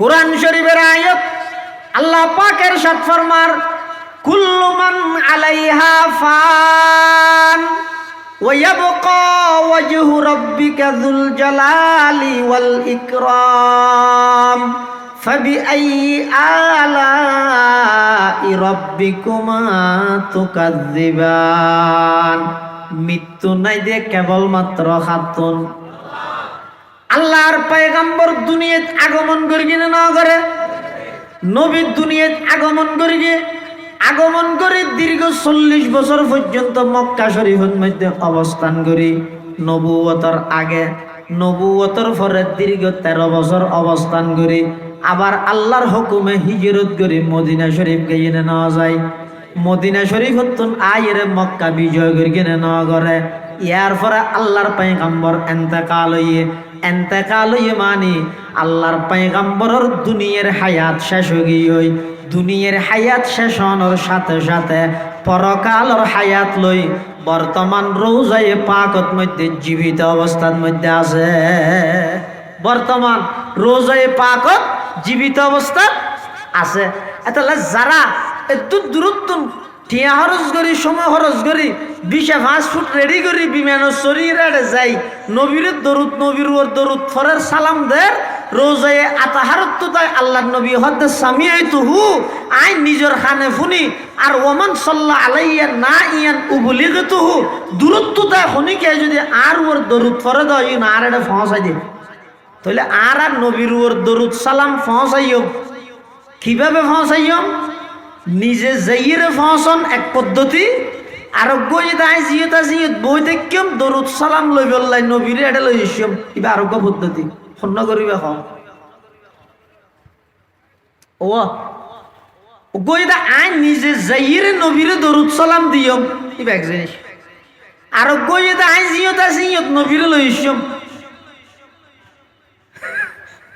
কুরআন শরীফের আয়াত আল্লাহ পাকের সাথ ফরমার কুল্লু মান আলাইহা ফান ওয়া ইয়াবকা ওয়াজহু রাব্বিকা যুল জালালি ওয়াল ইকরাম ফাবিআইয়ি আলাই রাব্বিকুমা তুকাজ্জিবান। মৃত্যু নাই যে কেবলমাত্র খাতুন আল্লাহর পয়গম্বর দুনিয়াত আগমন করি কিনা না করে, নবী দুনিয়াত আগমন করি দীর্ঘ 40 বছর পর্যন্ত মক্কা শরীফের মধ্যে অবস্থান করি। নবুয়তের আগে নবুয়তের পরে দীর্ঘ 13 বছর অবস্থান করি। আবার আল্লাহর হুকুমে হিজরত করি মদিনা শরীফ গিয়ে নেওয়া যায়। মদিনা শরীফ হতুন আয়ের মক্কা বিজয় করি কিনে নেওয়া করে। ইয়ার পরে আল্লাহর পয়গম্বর এন্তেকাল হইয়ে মানি আল্লাহর পয়গম্বরের দুনিয়ার হায়াত শেষ হয়ে গিয়ে দুনিয়ার হায়াত শেষ হওয়ার সাথে সাথে পরকালের হায়াত লই বর্তমান রওজায়ে পাকত মধ্যে জীবিত অবস্থার মধ্যে আছে। বর্তমান রওজায়ে পাকত জীবিত অবস্থা আছে। এতলে যারা এত দূরত্ব টিয়া খরচ করি সময় খরচ করি 25 ফুট রেডি করি বিমানের শরীরে যাই নবীর দরুদ নবীর দরুদ ফরের সালাম দের রোজায়ে আতাহারত তো তাই আল্লাহর নবী হদ্দে সামিয়াইতুহু আই নিজের খানে ফুনি আর ওমান সাল্লাল্লাহু আলাইহি না ইয়ান উবলিগতুহু দূরত্ব তাই খনিকে যদি আর ওর দরুদ ফরে দাও না আর এটা পৌঁছাই দে তাহলে আর নবীর ওর দরুদ সালাম পৌঁছাইও কিভাবে পৌঁছাইও? নিজে যাইরে পৌঁছন এক পদ্ধতি আর বই দেখিম দরুদ সালাম লই বললাই নবীরে এটা লই এসম কিবা আরোগ্য পদ্ধতি সন্ন করিবে হ ও গইদা আই নিজে যাইরে নবীরে দরুদ সালাম দিও কিবা এক জিনিস আর গইদা আই জিয়ত নবীরে লই এসম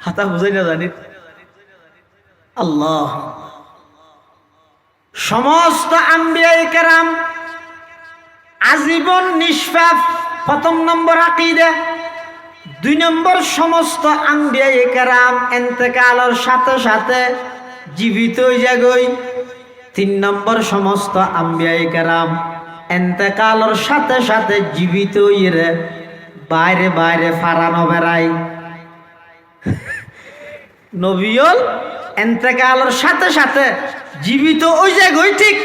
হাতা বুঝাই না জানি আল্লাহ। সমস্ত আম্বিয়ায়ে কেরাম আজীবন নিষ্পাপ, প্রথম নম্বর আকীদা। 2 নম্বর সমস্ত আম্বিয়ায়ে কেরাম ইন্তেকালের সাথে সাথে জীবিত হয়ে যায়। 3 নম্বর সমস্ত আম্বিয়ায়ে কেরাম ইন্তেকালের সাথে সাথে জীবিত হয়ে বাইরে বাইরে ফারানো বেড়ায়। নবীল ইন্তেকালের সাথে সাথে জীবিত ওই জায়গায় ঠিক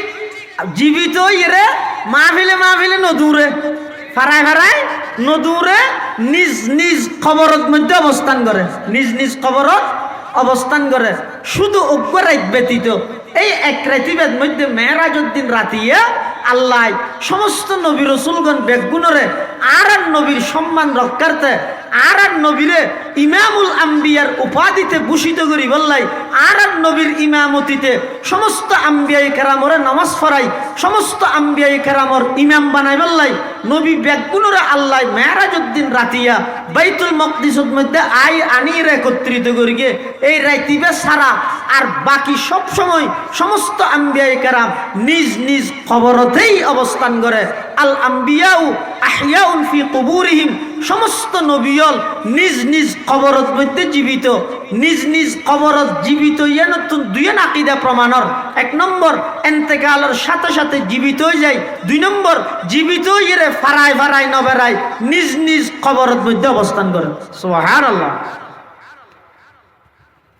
জীবিত ইয়ে মাহফিলে নদূরে ফারায় নদূরে নিজ নিজ খবরত মধ্যে অবস্থান করে নিজ খবরত অবস্থান করে। শুধু অজ্ঞ রাত ব্যতীত এই এক রাতিবের মধ্যে মেরাজের দিন রাতিয়া আল্লাহ সমস্ত নবী রসুলগণ বেগুনরে আর নবীর সম্মান রক্ষার্থে আর নবীরে ইমামুল আম্বিয়ার উপাধিতে ভূষিত করি বললাই আর নবীর ইমামতিতে সমস্ত আম্বিয়ায়ে কেরামরে নামাজ পড়াই সমস্ত আম্বিয়ায়ে কেরামর ইমাম বানাই বললাই নবী বেগুনরে আল্লাহ মেরাজের দিন রাতিয়া বাইতুল মকদিসের মধ্যে আনিয়ে একত্রিত করি গে এই রাতিবে সারা আর বাকি সব সময় সমস্ত আম্বিয়ায়ে কেরাম নিজ নিজ কবরতেই অবস্থান করে। আল আম্বিয়াউ আহইয়াউন ফি কুবুরিহিম সমস্ত নবীল নিজ নিজ কবরত মধ্যে জীবিত নিজ নিজ কবরত জীবিত ইয়ে নতুন 2 আকীদা প্রমাণর। 1 নম্বর ইন্তেকালের সাথে সাথে জীবিত হয়ে যায়। 2 নম্বর জীবিত ইয়ে ফারায় নবেরায় নিজ নিজ কবরত মধ্যে অবস্থান করে। সুবহানাল্লাহ।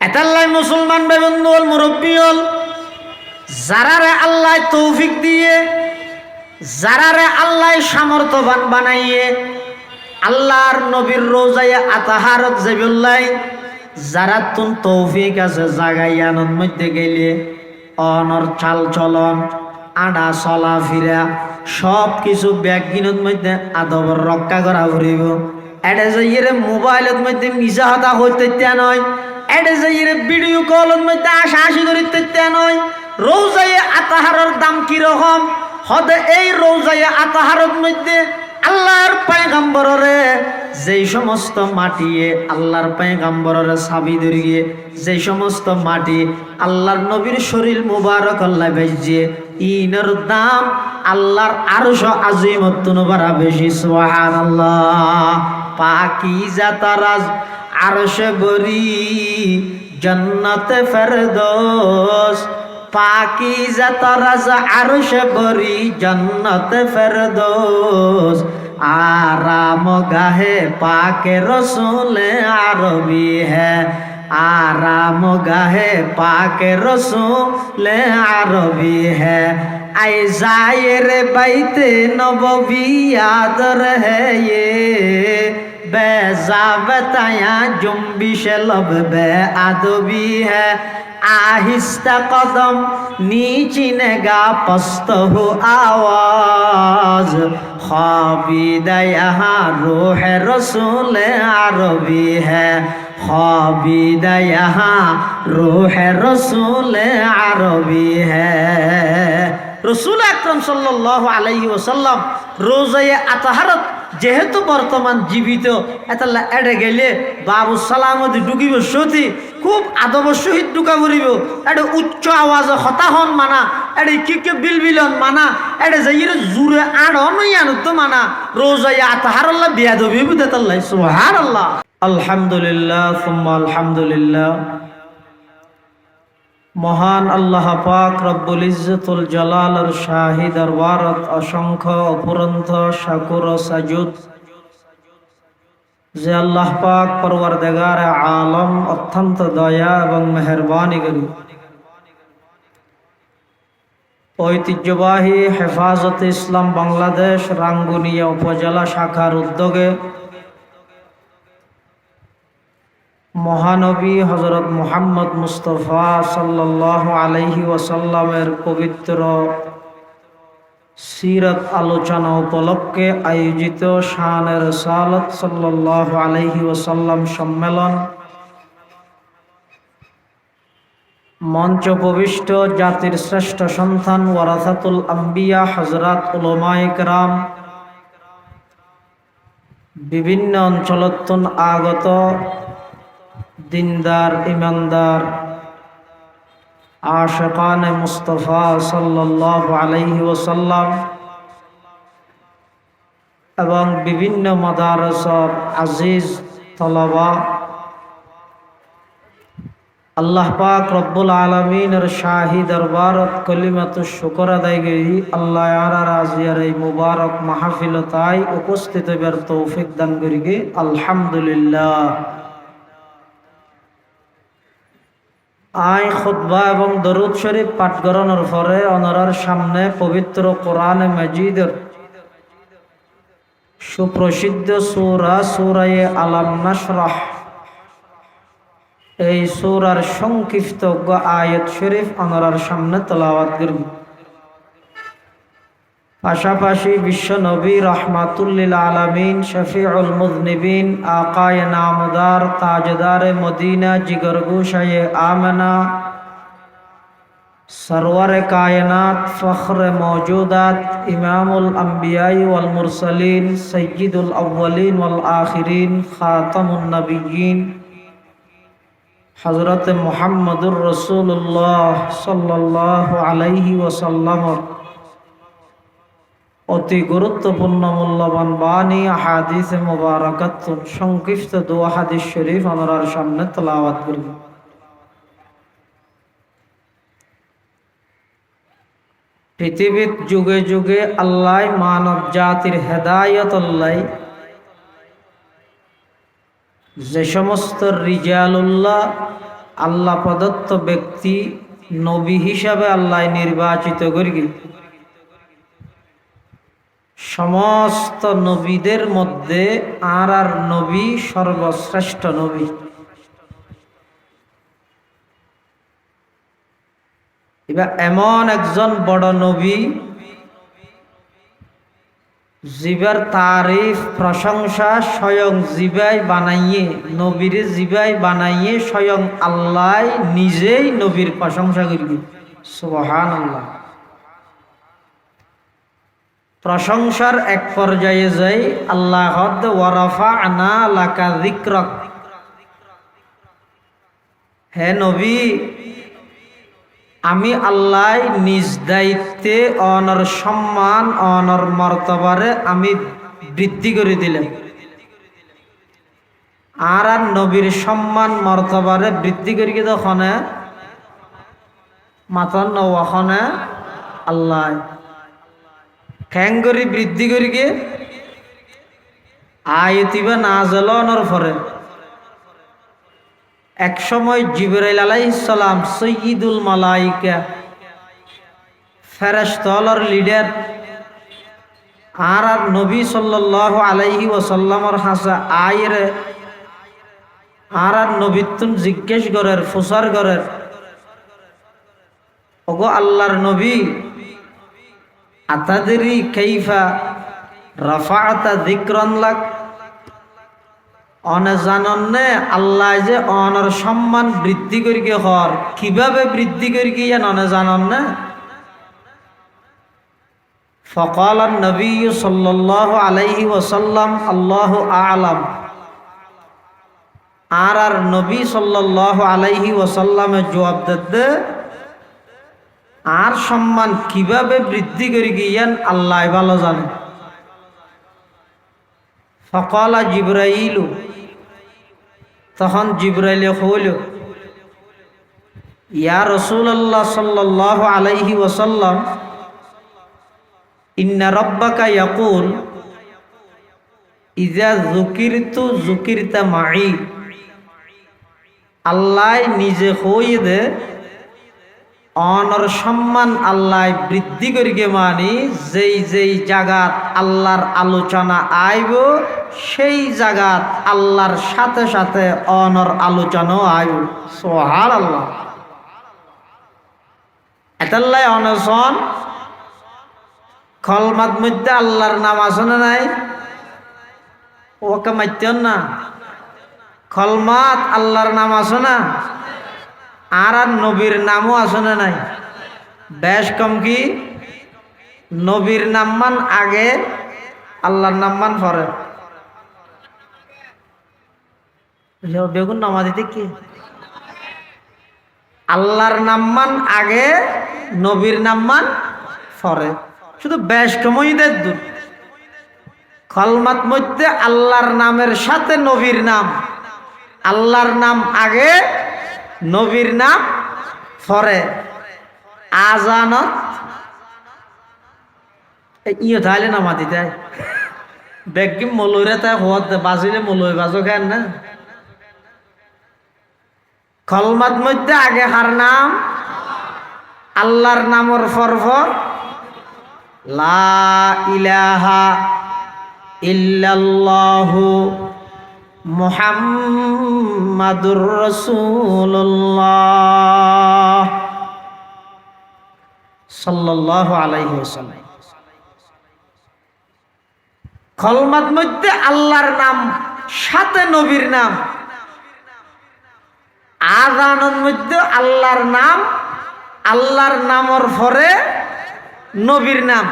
এতাল্লাই মুসলমান ভাই বন্ধু হল মুরব্বী হল যারারে আল্লাহ তৌফিক দিয়ে যারারে আল্লাহ সামর্থ্যবান বানাইয়ে আল্লাহর নবীর রোজায়ে আতাহারত যাবিল্লাই যারা তুন তৌফিক আছে জাগাইয়ানোর মধ্যে গেলে অনর চাল চলন আডা চলা ফিরা সব কিছু ব্যাগিনোর মধ্যে আদবর রক্ষা করা ফুরিব। এটা যাইয়ে মোবাইলের মধ্যে মিশা হতা হইতে নয়, এটা যাইয়ে ভিডিও কলের মধ্যে হাসি করিতে নয়। রোজায়ে আতাহারের দাম কিরকম হদে এই রোজায়ে আতাহারের মধ্যে আল্লাহর পয়গম্বররে যেই সমস্ত মাটিয়ে আল্লাহর পয়গম্বররে সাবি ধরিয়ে যেই সমস্ত মাটি আল্লাহর নবীর শরীর মুবারক আল্লাহ বেজিয়ে ইনের দাম আল্লাহর আরশ আজিমত নবরা বেশি। সুবহানাল্লাহ। পাকিজা তারাজ আরশে বরি জন্নত ফেরদৌস পাকিজা তরাজ আরশ বরি জন্নত ফেরদৌস आराम गाहे पाके रसूल अरबी है आराम गाहे पाके रसूल अरबी है आई जायर बैते नबवी आदर है ये बेजा बताया जुम्बिश लब बे आदबी है आहिस्ता कदम नीचिनेगा पस्त हो आवाज ख्वाबीदा यहाँ रूह रसूल अरबी है ख्वाबीदा यहाँ रूह रसूल अरबी है रसूल আকরাম সাল্লাল্লাহু আলাইহি ওয়াসাল্লাম রোজায়ে আতাহারত যেহেতু বর্তমান জীবিত এতলা এড়ে গেলে বাবু সালামত ঢুকিব সতী খুব আদবের সহিত ঢুকা পড়িব এটা উচ্চ আওয়াজে হতাহন মানা এটা কি বিলবিলন মানা এটা যাইরে জুরে আড়ন ইয়ানো তো মানা রোজায়ে আতাহারাল্লাহ বিয়াদবি বিদাতাল্লাহ সুবহানাল্লাহ আলহামদুলিল্লাহ সুম্মা আলহামদুলিল্লাহ মহান আল্লাহ পাক রব্বুল ইজ্জতুল জালালের শাহী দরবারত অসংখ্য অপুরন্ত শাকুর ও সাজুদ যে আল্লাহ পাক পরওয়ারদিগার আলম অত্যন্ত দয়া এবং মেহেরবানি করি ঐতিহ্যবাহী হেফাজতে ইসলাম বাংলাদেশ রাঙ্গুনিয়া উপজেলা শাখার উদ্যোগে মহানবী হযরত মুহাম্মদ মুস্তাফা সাল্লাল্লাহু আলাইহি ওয়াসাল্লামের পবিত্র সিরাত আলোচনা উপলক্ষে আয়োজিত শানে রিসালাত সাল্লাল্লাহু আলাইহি ওয়াসাল্লাম সম্মেলন মঞ্চ প্রবিষ্ট জাতির শ্রেষ্ঠ সন্তান ওয়ারাসাতুল আম্বিয়া হযরত উলামায়ে কেরাম বিভিন্ন অঞ্চলতন আগত দিনদার ইমানদার আশিকানে মুস্তাফা সাল্লাল্লাহু আলাইহি ওয়াসাল্লাম এবং বিভিন্ন মাদ্রাসার আজিজ তলবা আল্লাহ পাক রব্বুল আলামিনের শাহী দরবারত কলিমাতুশ শুকর আদায় করি আল্লাহ ইয়ারা রাজিয়ার এই মুবারক মাহফিলতায় উপস্থিত হবার তৌফিক দান করিগে আলহামদুলিল্লাহ আই খুতবা এবং দরুদ শরীফ পাঠ করানোর পরে ওনার সামনে পবিত্র কোরআনে মাজিদের সুপ্রসিদ্ধ সূরা সূরায়ে আলাম নাশরাহ এই সূরার সংক্ষিপ্ত আয়াত শরীফ ওনার সামনে তেলাওয়াত করব পাশাপাশি বিশ্ব নবী রাহমাতুল লিল আলামিন শফিউল মুযনিবিন আকায়ে নামদার তাজদারে মদিনা জিগরগোশায়ে আমেনা সরওয়ারে কায়নাত ফখরে মওজুদাত ইমামুল আম্বিয়াই ওয়াল মুরসালিন সাইয়্যিদুল আউওয়ালিন ওয়াল আখিরিন খাতামুন নবিয়্যিন হযরত মুহাম্মদুর রাসূলুল্লাহ সাল্লাল্লাহু আলাইহি ওয়াসাল্লাম অতি গুরুত্বপূর্ণ মূল্যবান বাণী হাদিসে মুবারাকাত সংক্ষিপ্ত দোয়া হাদিস শরীফ আমার সামনে তেলাওয়াত করব পৃথিবীর যুগে যুগে আল্লাহ মানব জাতির হেদায়েত আল্লাহ যে সমস্ত রিজালুল্লাহ আল্লাহ প্রদত্ত ব্যক্তি নবী হিসাবে আল্লাহ নির্বাচিত করি সমস্ত নবীদের মধ্যে আর নবী সর্বশ্রেষ্ঠ নবী এবার এমন একজন বড় নবী জিবার তারিফ প্রশংসা স্বয়ং জিবাই বানাইয়ে নবীর জিবাই বানাইয়ে স্বয়ং আল্লাহ নিজেই নবীর প্রশংসা করবে সুবহানাল্লাহ প্রশংসার এক পর্যায়ে যাই আল্লাহ ওয়ারাফা'না লাকা যিকরাক হে নবী আমি আল্লাহ নিজ দায়িত্বে অনর সম্মান অনর মর্তবারে আমি বৃদ্ধি করে দিলাম আর আর নবীর সম্মান মর্তবারে বৃদ্ধি করি তখন মাতন নওয়াখনে আল্লাহ খ্যাঙ্গরি বৃদ্ধি করি গে আয়তিবা না জ্বলনের পরে এক সময় জিবরাইল আলাইহিস সালাম সৈয়দুল মালাইকা ফেরেশতার লিডার আর আর নবী সাল্লাল্লাহু আলাইহি ওয়াসাল্লামর হাসা আয়রে আর আর নবীতুন জিজ্ঞেস করের ফুসার করের ওগো আল্লাহর নবী আতাদরি কাইফা রাফাআতা যিকরান লাক অনে জাননে আল্লাহ যে অনর সম্মান বৃদ্ধি করি গে হর কিভাবে বৃদ্ধি করি গে অনে জাননে فقال النبي صلى الله عليه وسلم الله أعلم আর নবী সাল্লাল্লাহু আলাইহি ওয়াসাল্লামে জবাব দিতে আর সম্মান কিভাবে বৃদ্ধি করি গিয়ান আল্লাহ ভালো জানে ফকালা জিবরাইলু তখন জিবরাইলে হইল ইয়া রাসূলুল্লাহ সাল্লাল্লাহু আলাইহি ওয়াসাল্লাম ইন্না রাব্বাকা ইয়াকুল ইযা যুকিরতু যুকিরতা মাই আল্লাহ নিজে হই দে অনর সম্মান আল্লাহ বৃদ্ধি করিকে মানি যেই যেই জায়গাত আল্লাহর আলোচনা আইব সেই জায়গাত আল্লাহর সাথে সাথে অনর আলোচনাও আইব সুবহানাল্লাহ এতাল্লাই অনসন কলমাত মধ্যে আল্লাহর নাম আছে না নাই ওকে মাইতেন না কলমাত আল্লাহর নাম আছে না আর আর নবীর নামও আছে না নাই বেশ কম কি নবীর নাম মান আগে আল্লাহর নাম মান পরে বেগুন নামা দিতে কি আল্লাহর নাম মান আগে নবীর নাম মান পরে শুধু বেশ কমই দেয় দূর কলমাত মধ্যে আল্লাহর নামের সাথে নবীর নাম আল্লাহর নাম আগে নবীর নাম পরে আজানত ইয়ে তাইলে নামা দিতে বেগি মলইরে তাই হওয়ার বাজিলে মলই বাজো খান না কলমাত মধ্যে আগে হার নাম আল্লাহর নামর ফরফর লা ইলাহা ইল্লাল্লাহু মুহাম্মাদুর রাসূলুল্লাহ সাল্লাল্লাহু আলাইহি ওয়াসাল্লাম কলমাত মধ্যে আল্লাহর নাম সাথে নবীর নাম আযানের মধ্যে আল্লাহর নামর পরে নবীর নাম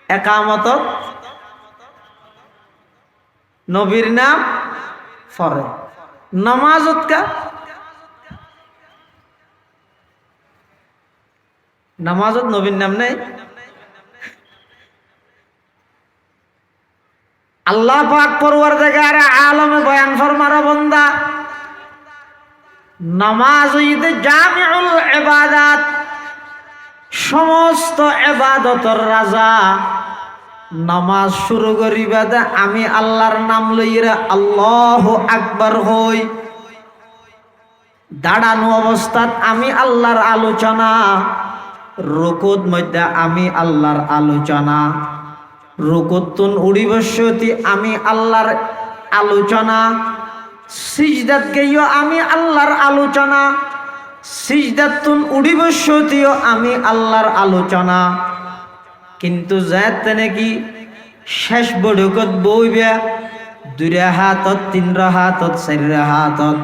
একামতত নবীর নাম পরে নামাজত কা নামাজত নবীর নাম নেই আল্লাহ পাক পরওয়ারদিগার আলমে বয়ান ফরমারা বান্দা নামাজ হইতে জামিউল ইবাদাত সমস্ত ইবাদতের রাজা নামাজ শুরু করিবা দে আমি আল্লাহর নাম লইরা আল্লাহু আকবার হই দাঁড়ানো অবস্থাত আমি আল্লাহর আলোচনা রুকুত মধ্যে আমি আল্লাহর আলোচনা রুকুতুন উড়ি বসতি আমি আল্লাহর আলোচনা সিজদাত গেইও আমি আল্লাহর আলোচনা সিজদাতুন উড়ি বসতিও আমি আল্লাহর আলোচনা কিন্তু যাতে নাকি শেষ বড়কত বইবা দুই হাতত তিন হাতত চার হাতত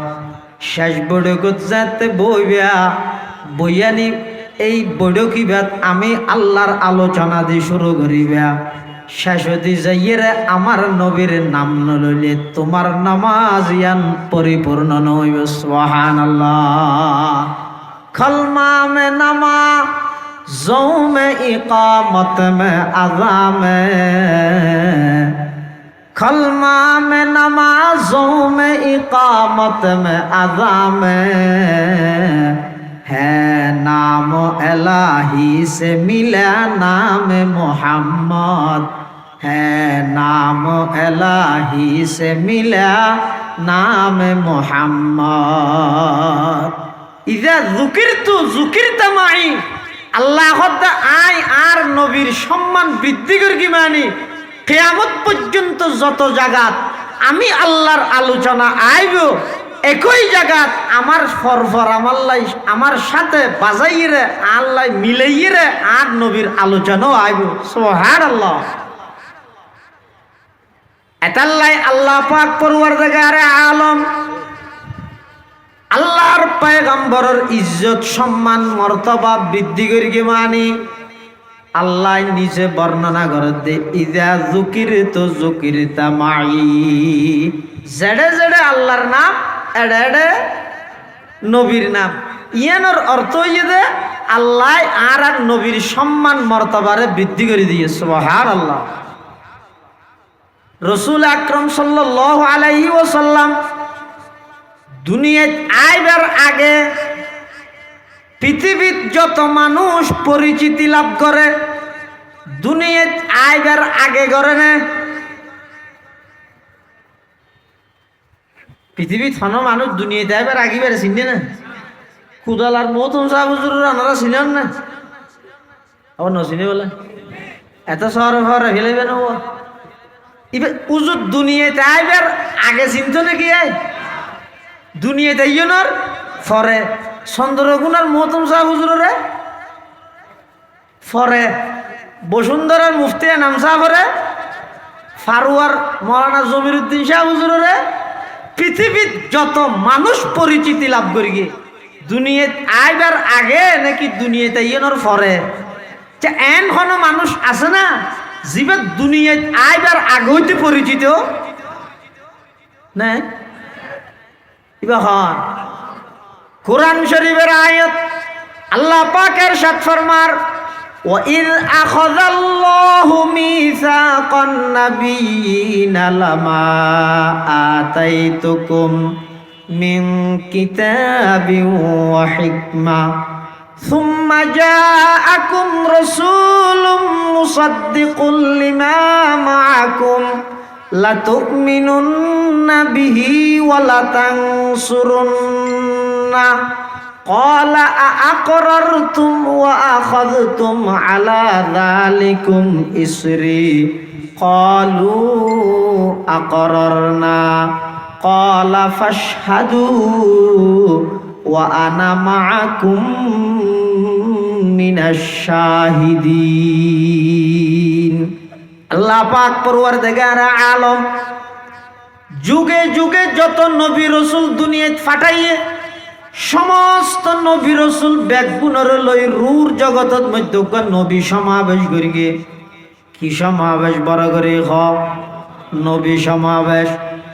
শেষ বড়কত যাতে বইবা বইয়ানি এই বড়কিবাত আমি আল্লাহর আলোচনা দিয়ে শুরু করিবা শেষ হতে যাইয়ে আমার নবীর নাম নলইলে তোমার নামাজ ইয়ান পরিপূর্ণ নইব সুবহানাল্লাহ কলমা মে নামা জৌ মে ইকামত মে আযা মে खलमा में नमाजों में इकामत में अज़ा में है नाम इलाही से मिला नाम मोहम्मद है नाम इलाही से मिला नाम मोहम्मद इज़ा ज़ुकिरतु ज़ुकिरत माई আল্লাহ আয় আর নবীর সম্মান বৃদ্ধি করি মানি কিয়ামত পর্যন্ত যত জায়গাত আমি আল্লাহর আলোচনা আইব একই জায়গাত আমার ফরফর আমার সাথে বাজাইরে আল্লাহ মিলাইরে আর নবীর আলোচনাও আইব সুবহানাল্লাহ এতাল্লাই আল্লাহ পাক পরওয়ারদিগারে আলম আল্লাহর পয়গম্বরের ইজ্জত সম্মান মর্তবা বৃদ্ধি করি মানি আল্লাহ নিজে বর্ণনা করে দে ইজা যুকিরতু যুকিরতা মাই জেডে জেডে আল্লাহর নাম এডে এডে নবীর নাম ইয়ানোর অর্থ হইয়ে আল্লাহ আর নবীর সম্মান মর্তবারে বৃদ্ধি করে দিয়ে সুবহানাল্লাহ রাসূল আকরাম সাল্লাল্লাহু আলাইহি ওয়াসাল্লাম দুনিয়ায় আইবার আগে পৃথিবীর যত মানুষ পরিচিতি লাভ করে দুনিয়ায় আইবার আগে করে না পৃথিবীর থন মানুষ দুনিয়াতে আইবার আগে বেড়ে চিনে না কুদালার মতন সাহুজুর ওনারা চিনেন না আবার নচিনে বলে এত শহরে শহরে ফেলেবে না এবার উজুর দুনিয়াতে আইবার আগে চিনত নাকি দুনিয়াতে ইয়নর ফরে চন্দ্রগুণার মহতম শাহ হুজুরে ফরে বসুন্ধরার মুফতি নাম শাহ ফরে ফারুয়ার মৌলানা জমিরুদ্দিন শাহ হুজুরে পৃথিবীর যত মানুষ পরিচিতি লাভ করি গে দুনিয়াত আইবার আগে নাকি দুনিয়াতে ইয়নর ফরে এন কোনো মানুষ আছে না যিবে দুনিয়াত আইবার আগে হইতে পরিচিত না কুরআন শরীফের আয়াত আল্লাহ পাক ইরশাদ ফরমার ওয়া ইয আখাযাল্লাহু মিসাকান নাবিয়িনা লামা আতাইতুকুম মিন কিতাবিন ওয়া হিকমা সুম্মা জাআকুম রাসূলুম মুসাদ্দিকুল লিমা মাআকুম লাতুমিনুন্না বিহি ওয়া লাতানসুরুন্না ক্বালা আআকরারতুম ওয়া আখাযতুম আলা যালিকুম ইসরি ক্বালু আকরারনা ক্বালা ফাশহাদু ওয়া আনা মাআকুম মিনাশ শাহিদিন আল্লাহ পাক পরওয়ারদিগার আলম যুগে যুগে যত নবী রাসূল দুনিয়াত ফাটাইয়ে সমস্ত নবী রাসূল ব্যাগুণর লই রূর জগতত মধ্যে নবী সমাবেশ করিগে কি সমাবেশ বড় করে নবী সমাবেশ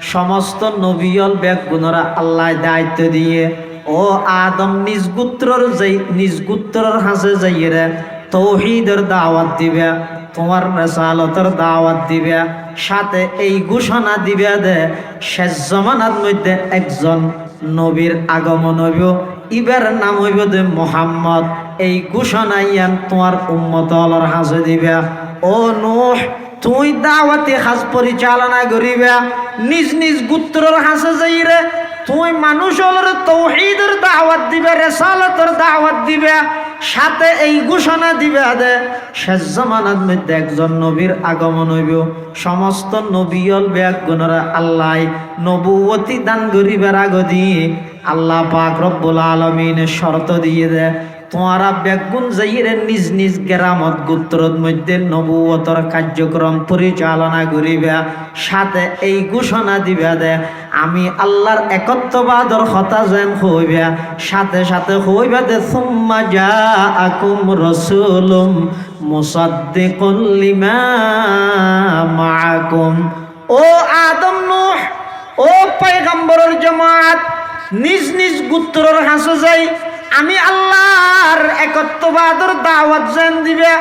সমস্ত নবীল ব্যাগুণরা আল্লাহ দায়িত্ব দিয়ে ও আদম নিজ গোত্রর হাসে যাইয়ে তৌহিদের দাওয়াত দিবে তোমার রিসালাতের দাওয়াত দিবে সাথে এই ঘোষণা দিবে দে শেষ জামানার মধ্যে একজন নবীর আগমন হইব ইবার নাম হইব দে মুহাম্মদ এই ঘোষণা ইয়ান তোমার উম্মতর হাসে দিবে ও নূহ তুই দাওয়াতি কাজ পরিচালনা করিবে নিজ নিজ গোত্রর হাসে যাইরে তুই মানুষের তৌহিদের দাওয়াত দিবে রিসালাতের দাওয়াত দিবে সাথে এই ঘোষণা দিবে দে শেষ জামানার মধ্যে একজন নবীর আগমন হইব সমস্ত নবীল ব্যাগুণরা আল্লাহ নবুয়তি দান করিবার আগ দিয়ে আল্লাহ পাক রব্বুল আলামিন শর্ত দিয়ে দে তোমারা ব্যাগুণ যাইরে নিজ নিজ গ্রামত গোত্রর মধ্যে নবুয়তর কার্যক্রম পরিচালনা করিবে সাথে এই ঘোষণা দিবে দে আমি আল্লাহর একত্ববাদর কথা যেন হইবে সাথে সাথে হইবে দে সুম্মা জাআকুম রাসূলুম মুসাদ্দিকুল লিমা মাআকুম ও আদম নূহ ও পয়গম্বরের জামাত নিজ নিজ গোত্রর হাসে যাই আমি আল্লাহর একত্ববাদর দাওয়াত জান দিবে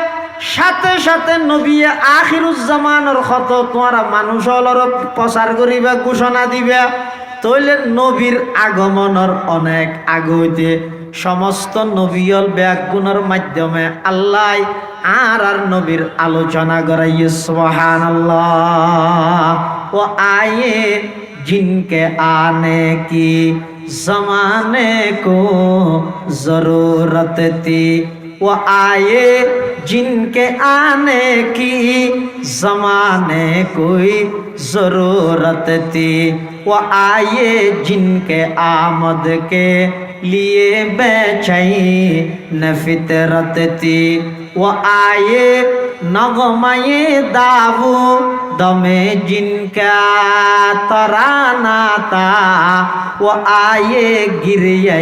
সাথে সাথে নবী আখিরুজ্জামানের কত তোমার মানুষ হলর প্রচার করিবা ঘোষণা দিবা তইলে নবীর আগমনের অনেক আগতে সমস্ত নবীল ব্যাগুণের মাধ্যমে আল্লাহ আর নবীর আলোচনা করাইয়ে সুবহানাল্লাহ ও আয়ে जिनके आने की जमाने को जरूरत थी वो आए जिनके आने की जमाने कोई जरूरत थी वो आए जिनके आमद के लिए बेचैन फितरत थी वो आए नगमाए दावू दमे जिनका तराना था वो आए गिरिए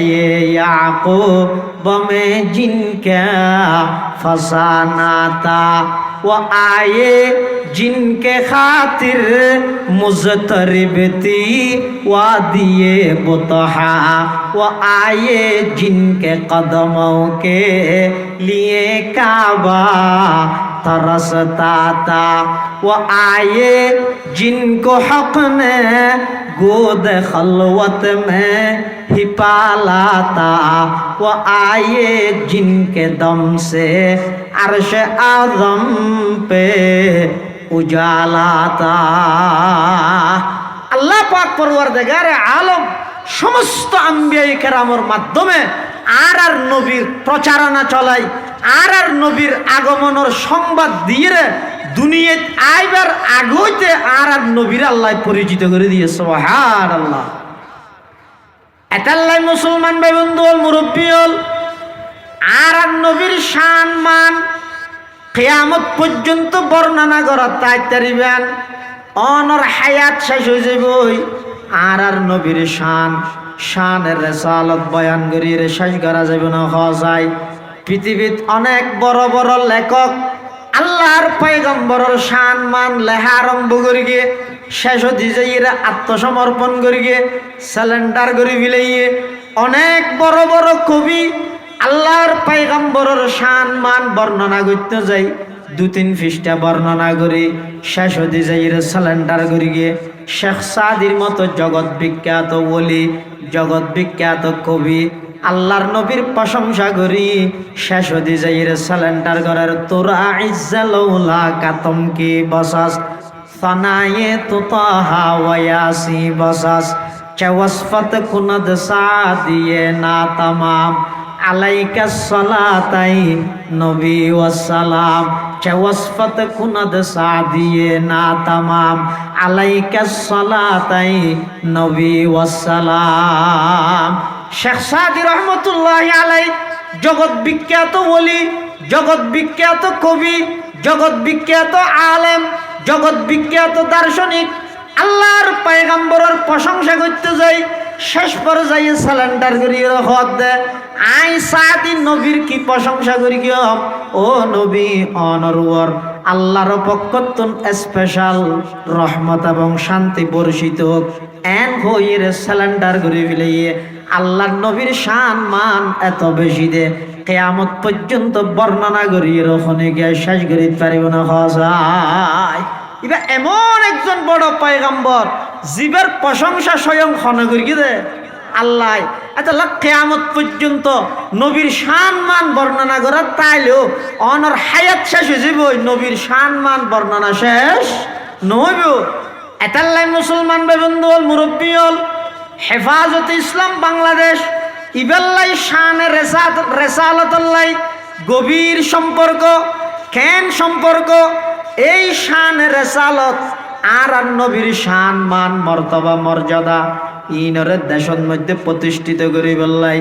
याकूब में जिनका फसाना था वो आए जिनके खातिर मुज़तरिब थी वादिए बुतहा वो आए जिनके कदमों के लिए काबा तरसता था वो आए जिनको हक ने गोद खलवत में ही पाला था वो आए जिनके दम से अर्श आज़म पे उजाला था अल्लाह पाक परवरदिगार आलम समस्त अम्बिया केरामर माध्यमे আর নবীর প্রচারণা চলাই আর নবীর আগমনের সংবাদ দিয়ে দুনিয়াত আইবার আগতে আর নবীর আল্লাহ পরিচিত করে দিয়ে সুবহানাল্লাহ এতাল্লাই মুসলমান ভাই বন্ধু মুরব্বী হল আর নবীর শান মান কিয়ামত পর্যন্ত বর্ণনা করা তাইতারিবেন অনর হায়াত শেষ হয়ে যাবই আর নবীর শানের রেসালত বয়ান করি রে শেষ করা যাবে না হয় পৃথিবীত অনেক বড় বড় লেখক আল্লাহর পয়গম্বরের শান মান লেখা আরম্ভ করি গিয়ে শেষ দিজাইরা আত্মসমর্পণ করি গিয়ে স্যালেন্ডার করে ফেলাইয়ে অনেক বড় বড় কবি আল্লাহর পয়গম্বরের শান মান বর্ণনা করতে যাই 2-3 পৃষ্ঠা বর্ণনা করি শেষ দিজাইরা স্যালেন্ডার করি গিয়ে শেখ সাদির মতো জগৎ বিখ্যাত ওলি জগৎ বিখ্যাত কবি আল্লাহর নবীর প্রশংসা করি শেষ হতে যাই রে স্যালেন্ডার করার তোরা ইজ্জালৌলা কাতম কি বসাস সনায়ে তুতাহা ওয়াসি বসাস চওয়াসফত কুনদ সাদিয়ে না তামাম আলাইকা সালাতাই নবী ওয়াসসালাম চওয়াসফত কুনদ সাদিয়ে না তামাম আলাইকা সালাতাই নবী ওয়াসসালাম শেখ সাদি রহমতুল্লাহ আলাই জগৎ বিখ্যাত ওলি জগৎ বিখ্যাত কবি জগৎ বিখ্যাত আলেম জগৎ বিখ্যাত দার্শনিক আল্লাহর পয়গম্বরের প্রশংসা করতে যাই শেষ পর্যায়ে স্যালেন্ডার করিয়ে হক দে আই সাদি নবীর কি প্রশংসা করি গিয়ম ও নবী অনরওয়ার আল্লাহর পক্ষতুন স্পেশাল রহমত এবং শান্তি বর্ষিত হোক এন হইরে স্যালেন্ডার করে ফেলিয়ে আল্লাহর নবীর শান মান এত বেশি দে কিয়ামত পর্যন্ত বর্ণনা করিয়ে রখনে গিয়ে শেষ করিতে পারিব না হয় ইবা এমন একজন বড় পয়গম্বর জীবের প্রশংসা স্বয়ং খনে করি দে আল্লাহ এত কিয়ামত পর্যন্ত নবীর শান মান বর্ণনা করা তাইলেও অনর হায়াত শেষ হয়ে যাব নবীর শান মান বর্ণনা শেষ নহইব এতাল্লাই মুসলমান ভাই বন্ধু হল মুরব্বী হল হেফাজত ইসলাম বাংলাদেশ ইবাল্লাই শানে রেসালতল্লাই গভীর সম্পর্ক কেন সম্পর্ক এই শানে রেসালত আর নবীর শান মান মর্তবা মর্যাদা ইনরে দেশের মধ্যে প্রতিষ্ঠিত করি বললাই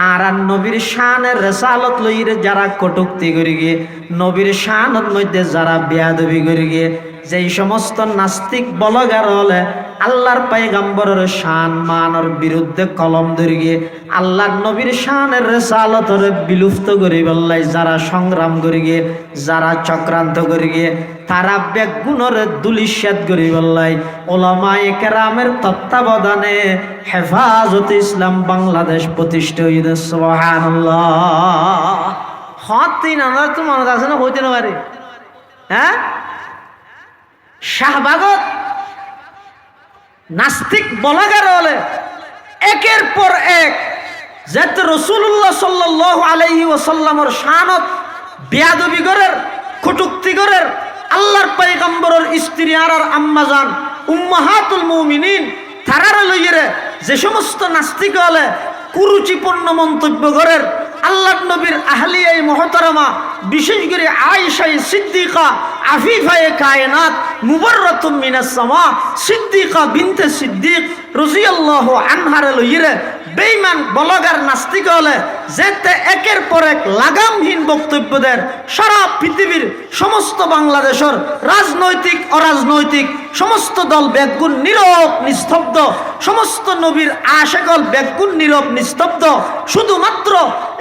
আর নবীর শানের রেসালত লইরে যারা কটুক্তি করি গিয়ে নবীর শানের মধ্যে যারা বেয়াদবি করি গিয়ে যেই সমস্ত নাস্তিক বলগার হলে আল্লাহর পয়গম্বরের শান মানের বিরুদ্ধে কলম ধরে গিয়ে আল্লাহর নবীর শানের রেসালতর বিলুপ্ত করে বললাই যারা সংগ্রাম করে গিয়ে যারা চক্রান্ত করে গিয়ে তারা বেগুনের দুলিশ্বাদ করে বললাই ওলামায়ে কেরামের তত্ত্বাবধানে হেফাজত ইসলাম বাংলাদেশ প্রতিষ্ঠা হইল সুবহানাল্লাহ তিন আমরা তো মনে আছে না হইতে না পারে। হ্যাঁ, শাহবাগত নাস্তিক বলাগার হলে একের পর এক যাতে রাসূলুল্লাহ সাল্লাল্লাহু আলাইহি ওয়াসাল্লামের শানত বেয়াদবি করের, কটূক্তি করের, আল্লাহর পয়গম্বরের স্ত্রী আর আম্মাজান উম্মাহাতুল মুমিনিন তারার লইয়ে যে সমস্ত নাস্তিক হলে কুরুচিপূর্ণ মন্তব্য করের, আল্লাহর নবীর আহলিয়ায়ে মুহতারামা বিশেষ করে আয়েশায়ে সিদ্দিকা আফিফায়ে কায়নাত মুবাররাতুম মিনাস সামা সিদ্দিকা বিনতে সিদ্দিক রাদিয়াল্লাহু আনহার লইয়ে বেঈমান বলগার নাস্তিক হলে যেতে একের পর এক লাগামহীন বক্তব্য দেন। সারা পৃথিবীর সমস্ত বাংলাদেশের রাজনৈতিক অরাজনৈতিক সমস্ত দল বেগুন নীরব নিস্তব্ধ, সমস্ত নবীর আশেকল বেগুন নীরব নিস্তব্ধ। শুধুমাত্র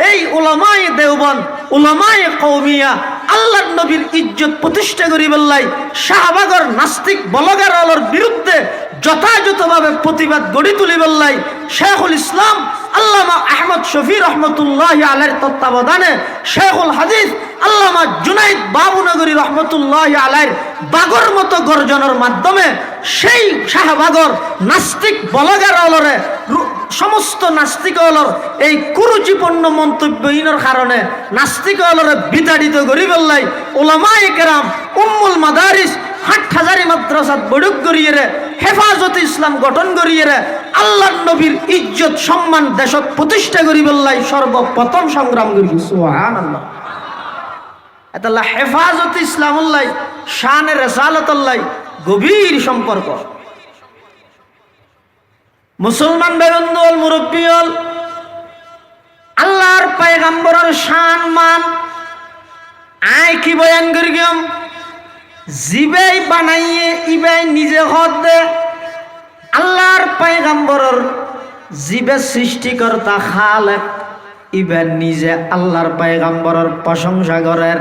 এই উলামায়ে দেওবন্দ, উলামায়ে কওমিয়া আল্লাহর নবীর ইজ্জত প্রতিষ্ঠা করি বললাই শাহবাগর নাস্তিক বলগার বিরুদ্ধে যথাযথভাবে প্রতিবাদ গড়ি তুলি বললাই শেখুল ইসলাম আল্লামা আহমদ শফি রহমতুল্লাহ আলাইহির তত্ত্বাবধানে শেখুল হাদিস আল্লামা জুনাইদ বাবুনগরী রহমতুল্লাহ আলাইহির বাগর মতো গর্জনের মাধ্যমে সেই শাহবাগর নাস্তিক বলগারলরে সমস্ত নাস্তিকলর এই কুরুচিপূর্ণ মন্তব্যহীনের কারণে নাস্তিকলরে বিতাড়িত করি বললাই উলামায়ে কেরাম উম্মুল মাদারিস হাটহাজারি মাদ্রাসাত বড়ুক করিয়ে হেফাজতে ইসলাম গঠন করিয়ে আল্লাহর নবীর ইজ্জত সম্মান দেশত প্রতিষ্ঠা করি বললাই সর্বপ্রথম সংগ্রাম করি। সুবহানাল্লাহ। এতাল্লাহ হেফাজতে ইসলামুল্লাহ শানে রিসালাতুল্লাহ গভীর সম্পর্ক। মুসলমান বেবন্দল মুরব্বিয়ল আল্লাহর পয়গম্বরের শান মান আয় কি বয়ান করি গম জিবাই বানাইয়ে ইবাই নিজে হদ দে। আল্লাহর পয়গম্বরের জিবে সৃষ্টিকর্তা খালেক ইবে নিজে আল্লাহর পয়গম্বরের প্রশংসা করেন।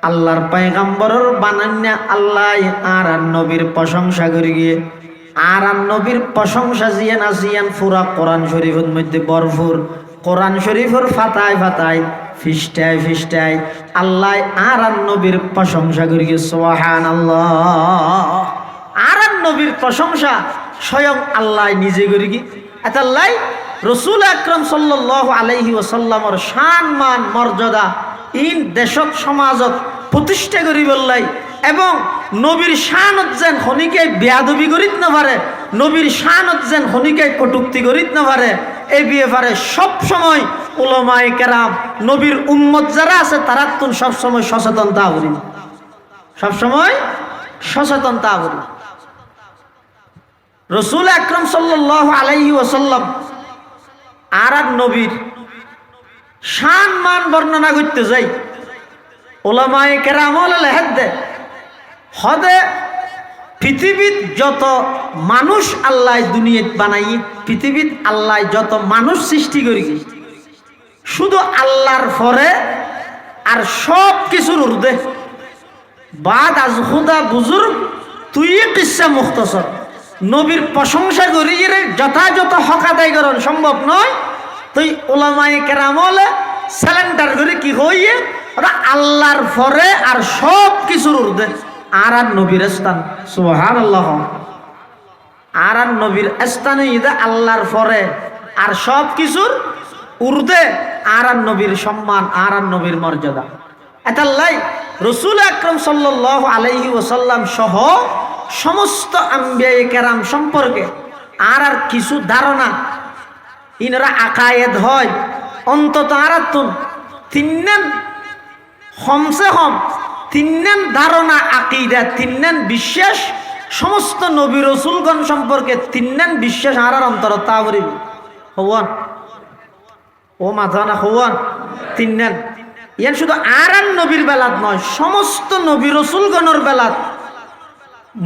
আল্লাহর পয়গম্বরের বানান্যা আল্লাহ আর নবীর প্রশংসা করি গিয়ে আর নবীর প্রশংসা জিয়ান আসিয়ান পুরা কোরআন শরীফের মধ্যে ভরপুর। কোরআন শরীফের ফাতায় ফাতায় ফিস্টায় ফিস্টায় আল্লাহ আর নবীর প্রশংসা করি গিয়ে সুবহানাল্লাহ। আর নবীর প্রশংসা স্বয়ং আল্লাহ নিজে করি গিয়ে এতাল্লাহ রসুল আকরাম সাল্লাল্লাহু আলাইহি ওয়াসাল্লামের শান মান মর্যাদা ইন দেশত সমাজত প্রতিষ্ঠা করি বললাই এবং নবীর শানত যেন হনিকে বেয়াদবি করিত না পারে, নবীর শানত যেন হনিকে কটুক্তি করিত না পারে, এই ব্যাপারে সব সময় উলামায়ে কেরাম নবীর উম্মত যারা আছে তারা তো সব সময় সচেতনতা আবরি, সব সময় সচেতনতা আবরি। রসুল আকরাম সাল্লাল্লাহু আলাইহি ওয়াসাল্লাম আর নবীর শান মান বর্ণনা করতে যাই উলামায়ে কেরাম লেহেদ হদে পৃথিবীত যত মানুষ আল্লাহ দুনিয়াত বানাই, পৃথিবীত আল্লাহ যত মানুষ সৃষ্টি করি শুধু আল্লাহর পরে আর সব কিছুর উর্ধে বাদ আজ খুদা বুজুর্গ তুই কিসা মুখতসর নবীর প্রশংসা করি যথাযথ হক আদায় করার সম্ভব নয়। তুই উলামায়ে কেরাম স্যালেন্ডার করে কি হইয়ে ওরা আল্লাহর পরে আর সব কিছুর উর্ধে আর নবীর স্থান। সুবহানাল্লাহ। আর নবীর স্থানে ইদা আল্লাহর পরে আর সব কিছুর উর্ধে আর নবীর সম্মান আর নবীর মর্যাদা। এতাল্লাই রসুল আকরাম সাল্লাল্লাহু আলাইহি ওয়াসাল্লাম সহ সমস্ত আম্বিয়ায়ে কেরাম সম্পর্কে আর কিছু ধারণা ইনারা আকায়েদ হয় অন্তত আর তিননেন হমসে হম তিননেন ধারণা আকিদা তিননেন বিশ্বাস সমস্ত নবী রসুলগণ সম্পর্কে তিননেন বিশ্বাস আর অন্তর তাবরি হওয়ান ও মাথা না হওয়ান তিননেন ইয়ান শুধু আর নবীর বেলাত নয় সমস্ত নবী রসুলগণের বেলাত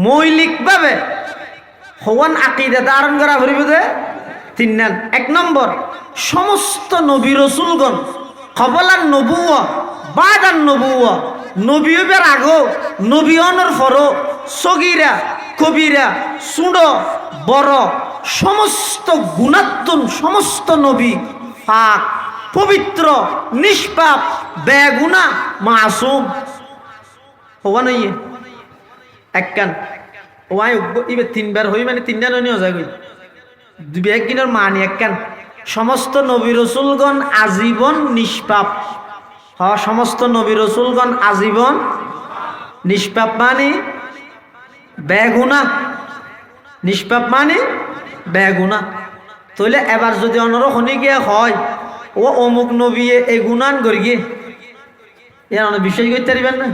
মৌলিকভাবে হওয়ান আকিদা ধারণ করা ভরিবে তিননেন। এক নম্বর সমস্ত নবী রসুলগণ কবলার নবুয়া বাদার নবুয়া নবীবের আগো নবীনের ফরো সগিরা কবিরা সুড়ো বড় সমস্ত গুণাত্মন সমস্ত নবী পাক পবিত্র, নিষ্পাপ, বেগুনা, মাসুম হওয়া নই একখান ওয়াই ইবে তিনবার হই মানে তিনটা নয় যায় গই দুই একদিনের মানি একখান সমস্ত নবী রসুলগণ আজীবন নিষ্পাপ সমস্ত নবী রসুলগণ আজীবন নিষ্পাপ মানে বেগুনা নিষ্পাপ মানে বেগুনা তাহলে এবার যদি অনর শনি গিয়ে হয় ও অমুক নবী এই গুণান করি গিয়ে ইয়ার অনেক বিশ্বাস করতে পারবেন না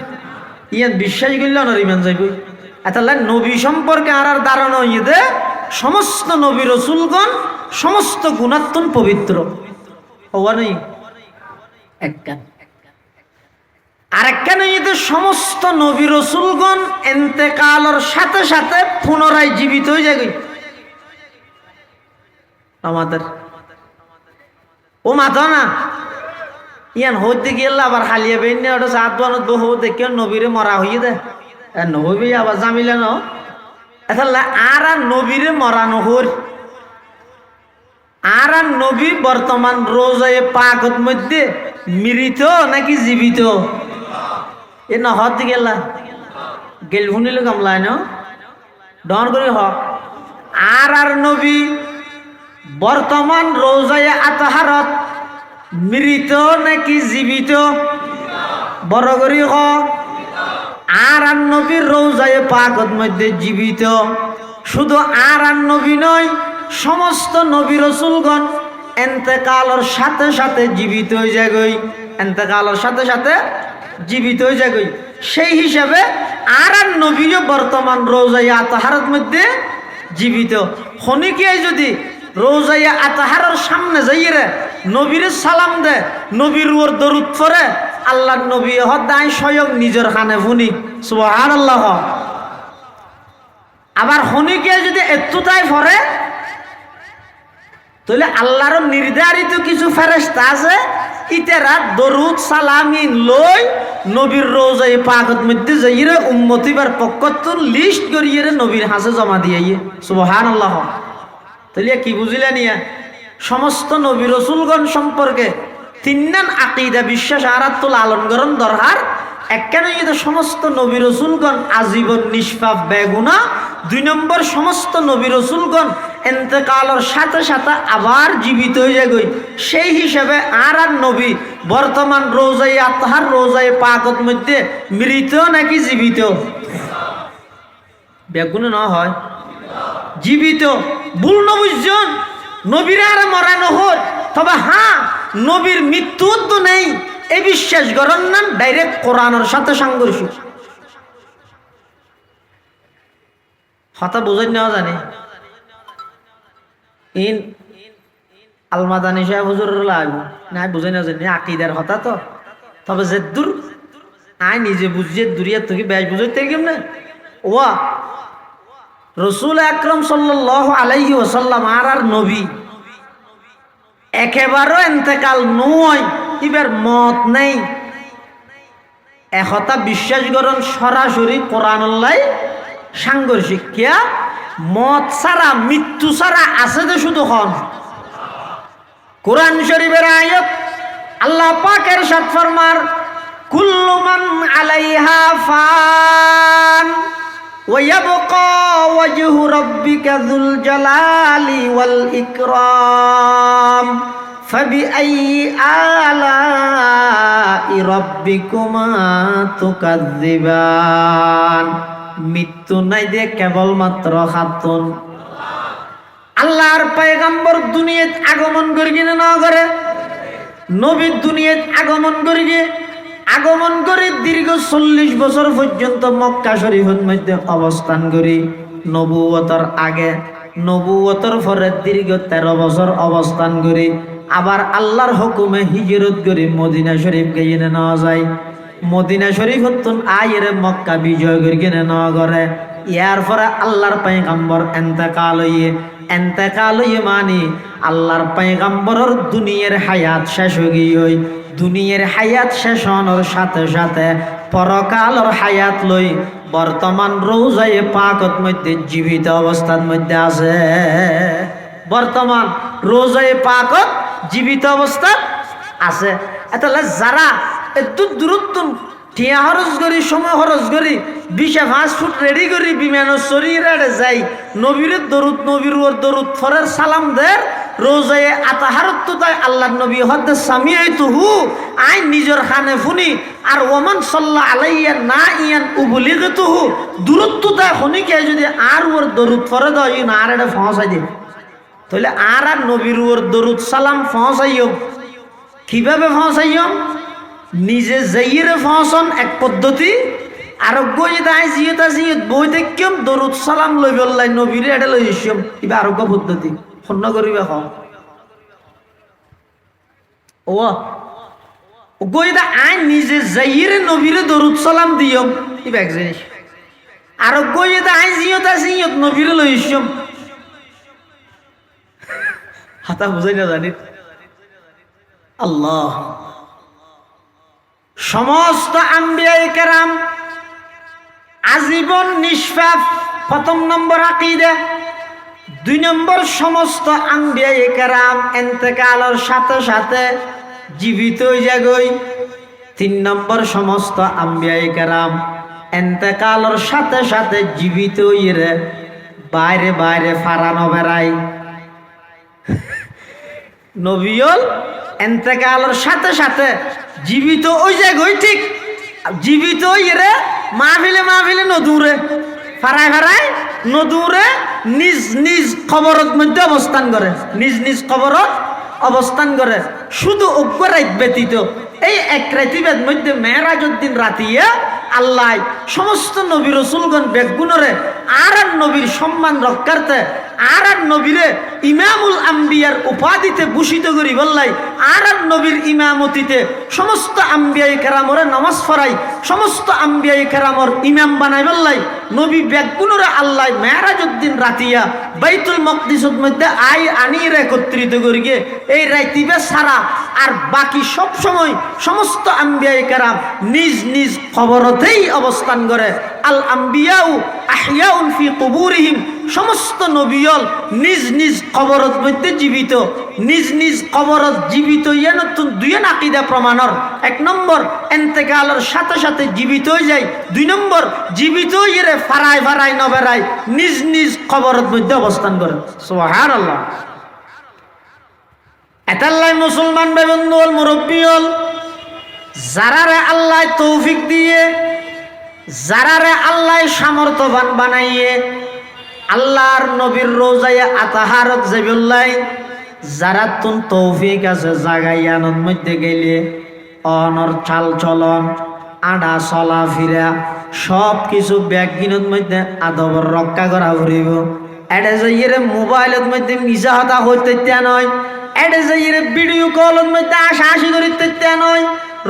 ইয়ান বিশ্বাস করলে অনর ইমান যাইব তাহলে নবী সম্পর্কে আর ধারণা হইয়ে দে সমস্ত নবী রসুলগণ সমস্ত গুণাত্মন পবিত্র হওয়া নেই একখান আরেকখানে যদি সমস্ত নবী রসুলগণ এন্তেকালের সাথে সাথে পুনরায় জীবিত হয়ে যাবে আমাদের ও মাথা না ইয়ান হইতে গেলে আবার হালিয়ে বেন ওটা সাত বানত বহু দেখে নবীরে মরা হইয়ে দে নবী আবার জামিলে ন তাহলে আর নবীরে মরা নহর আর নবী বর্তমান রোজায় পাকত মধ্যে মৃত নাকি জীবিত এ নহত গেলা গেল শুনিলে কামলায় ন ডন করে হ আর নবী বর্তমান রোজায় আতহারত মৃত নাকি জীবিত বড় করি হ আর নবীর রোজায় পাকত মধ্যে জীবিত শুধু আর নবী নয় সমস্ত নবী রসুলগণ এন্তেকালের সাথে সাথে জীবিত হয়ে যায় এন্তেকালের সাথে সাথে জীবিত হয়ে যায় সেই হিসাবে আর নবীও বর্তমান রোজায় আতহারের মধ্যে জীবিত খনিকে যদি রোজাইয়া আতহারের সামনে যাইয়ে রে নবীর সালাম দে নবীর ওর দরুদ পড়ে আল্লাহ নবী হদায় স্বয়ং নিজের খানে ফুনি সুবহানাল্লাহ আবার খনিকে যদি এতটাই পড়ে তাহলে আল্লাহর নির্ধারিত কিছু ফেরেশতা আছে ইতেরা দরুদ সালামিন লই নবীর রোজায় পাকত মধ্যে যাইয়ে উম্মতিবার পক্ষতুন লিস্ট করিয়ে নবীর হাসে জমা দিয়ে সুবহানাল্লাহ তাহলে কি বুঝিলেন ইয়া সমস্ত নবী রসুলগণ সম্পর্কে তিননান আকিদা বিশ্বাস আরাতুল আলন গরম দরকার একখানে সমস্ত নবী রসুলগণ আজীবন নিষ্পাপ বেগুনা দুই নম্বর সমস্ত নবী রসুলগণ এন্তেকালের সাথে সাথে আবার জীবিত হয়ে যায় সেই হিসাবে আর নবী বর্তমান রোজায় আতহার রোজায় পাকত মধ্যে মৃত নাকি জীবিত বেগুনা না হয় জীবিত ভুল নবুজন নবীর আর মরানো হয় তবে হ্যাঁ নবীর মৃত্যু তো নেই এই বিশ্বাস করেন না ডাইরেক্ট কোরআনের সাথে সাংঘর্ষিক হতা বোঝাই নেওয়া জানে ইন আলমাদানি সাহেব হুজুর লাগবে না বুঝাই নেওয়া জানি আকিদার হতা তো তবে যে দূর আই নিজে বুঝিয়ে দূরিয়া তোকে ব্যাস বুঝাইতে কেমনে ওয়া রসুল আকরম সাল্লাল্লাহু আলাইহি ওয়াসাল্লাম আর নবী একেবারে এন্তেকাল নয় ইবার মত নেই একথা বিশ্বাস করেন সরাসরি কোরআনুল্লাহ সাংঘর্ষিক কিয়া মত ছাড়া মৃত্যু ছাড়া আছে যে শুধু হন কোরআন শরীফের আয়াত আল্লাহ পাকের সাথ ফরমার কুল্লু মান আলাইহা ফান ويبقى وجه ربك ذو الجلال والإكرام فبأي آلاء ربكما تكذبان মৃত্যু নাই দে কেবলমাত্র খাতুন আল্লাহর পয়গম্বর দুনিয়াত আগমন করি না করে নবী দুনিয়াত আগমন করে দীর্ঘ 40 বছর পর্যন্ত মক্কা শরীফের মধ্যে অবস্থান করি নবুয়তের আগে নবুয়তের পরে দীর্ঘ 13 বছর অবস্থান করি আবার আল্লাহর হুকুমে হিজরত করে মদিনা শরীফ গিয়ে নেওয়া যায় মদিনা শরীফ হতুন আয়ের মক্কা বিজয় করে কিনে নেওয়া করে ইয়ার পরে আল্লাহর পয়গম্বর এন্তেকাল হইয়ে মানে আল্লাহর পয়গম্বরের দুনিয়ার হায়াত শেষ হয়ে গিয়ে দুনিয়ার হায়াত শেষ হওয়ার সাথে সাথে পরকালের হায়াত লই বর্তমান রোজায় পাকত মধ্যে জীবিত অবস্থার মধ্যে আছে বর্তমান রোজায় পাকত জীবিত অবস্থা আছে। এতালে যারা একটু দূরত্ব টিয়া খরচ করি, সময় খরচ করি, 25 ফুট রেডি করি বিমানের শরীরে যাই, নবীর দরুদ, নবীর দরুদ ফরের সালাম দের রোজায়ে আতাহারত তো তাই আল্লাহ নবী হদ্দে সামিয়াইতুহু আই নিজের খানে ফুনি আর ওমান সাল্লা আলাইয়া না ইয়ান উবলিগতুহু দূরত্ব তাই খনিকে যদি আর ওর দরুদ ফরে দাও না আর এটা পৌঁছাই দিই, তাহলে আর নবীর ওর দরুদ সালাম পৌঁছাইও। কিভাবে পৌঁছাইও? নিজে যাইরে পৌঁছন এক পদ্ধতি, আর বই দেখম দরুদ সালাম লই বললাই নবীরে এটা লই আসম, কিবা আরোগ্য পদ্ধতি সন্ন করিবা খ ও গইদা আই নিজে যাইরে নবীরে দরুদ সালাম দিয়ম, কিবা এক জিনিস। আর গইদা আই জিয়ত নবীরে লই আসম, হাতা বুঝাই না জানি। আল্লাহ সমস্ত আম্বিয়ায়ে কেরাম আজীবন নিষ্পাপ, প্রথম নম্বর আকীদা। 2 নম্বর সমস্ত আম্বিয়ায়ে কেরাম ইন্তেকালের সাথে সাথে জীবিত হয়ে যাগই। 3 নম্বর সমস্ত আম্বিয়ায়ে কেরাম ইন্তেকালের সাথে সাথে জীবিত হইরে বাইরে বাইরে ফারানো বেড়ায়। নবীল ইন্তেকালের সাথে সাথে জীবিত ওই জায়গায় ঠিক জীবিত ইরে মাহফিলে নদূরে ফারায় ফারায় নদূরে নিজ নিজ কবরত মধ্যে অবস্থান করে, নিজ নিজ কবরত অবস্থান করে। শুধু অজ্ঞ রাত ব্যতীত এই এক রাতিবেদ মধ্যে মেরাজের দিন রাতিয়া আল্লাহ সমস্ত নবী রসুলগণ বেগুনরে আর নবীর সম্মান রক্ষার্থে আর নবীরে ইমামুল আম্বিয়ার উপাধিতে ভূষিত করি বললাই, আর নবীর ইমামতিতে সমস্ত আম্বিয়ায়ে কেরামরে নামাজ পড়াই, সমস্ত আম্বিয়ায়ে কেরামর ইমাম বানাই বললাই। নবী বেগুনরে আল্লাহ মেরাজের দিন রাতিয়া বাইতুল মকদিসের মধ্যে আনিয়ে একত্রিত করি গে এই রাতিবে সারা আর বাকি সব সময় সমস্ত আম্বিয়ায়ে কেরাম নিজ নিজ কবরতেই অবস্থান করে। আল আম্বিয়াউ আহইয়াউন ফি কুবুরিহিম, সমস্ত নবিয়ল নিজ নিজ কবরত মধ্যে জীবিত, নিজ নিজ কবরত জীবিত। ইয়ে নতুন 2 আকীদা প্রমাণর। 1 নম্বর ইন্তেকালের সাথে সাথে জীবিত হয়ে যায়। 2 নম্বর জীবিত ইয়ে ফারায় ফারায় নবেরায় নিজ নিজ কবরত মধ্যে অবস্থান করে। সুবহানাল্লাহ। এতাল্লাই মুসলমান বেবন্ধু হল মুরব্বী হল যারারে আল্লাহ তৌফিক দিয়ে, যারারে আল্লাহ সামর্থ্যবান বানাইয়ে আল্লাহর নবীর রোজায়ে আতাহারত যাবিল্লাই, যারা তুন তৌফিক আছে জাগাইয়ানোর মধ্যে গেলে অনর চাল চলন আডা চলা ফিরা সব কিছু ব্যাগিনের মধ্যে আদবর রক্ষা করা ফুরিব। এটা যাইরে মোবাইলের মধ্যে মিশা হতা হইতে নয়, এটা যাইরে ভিডিও কলের মধ্যে আশি করিতে নয়।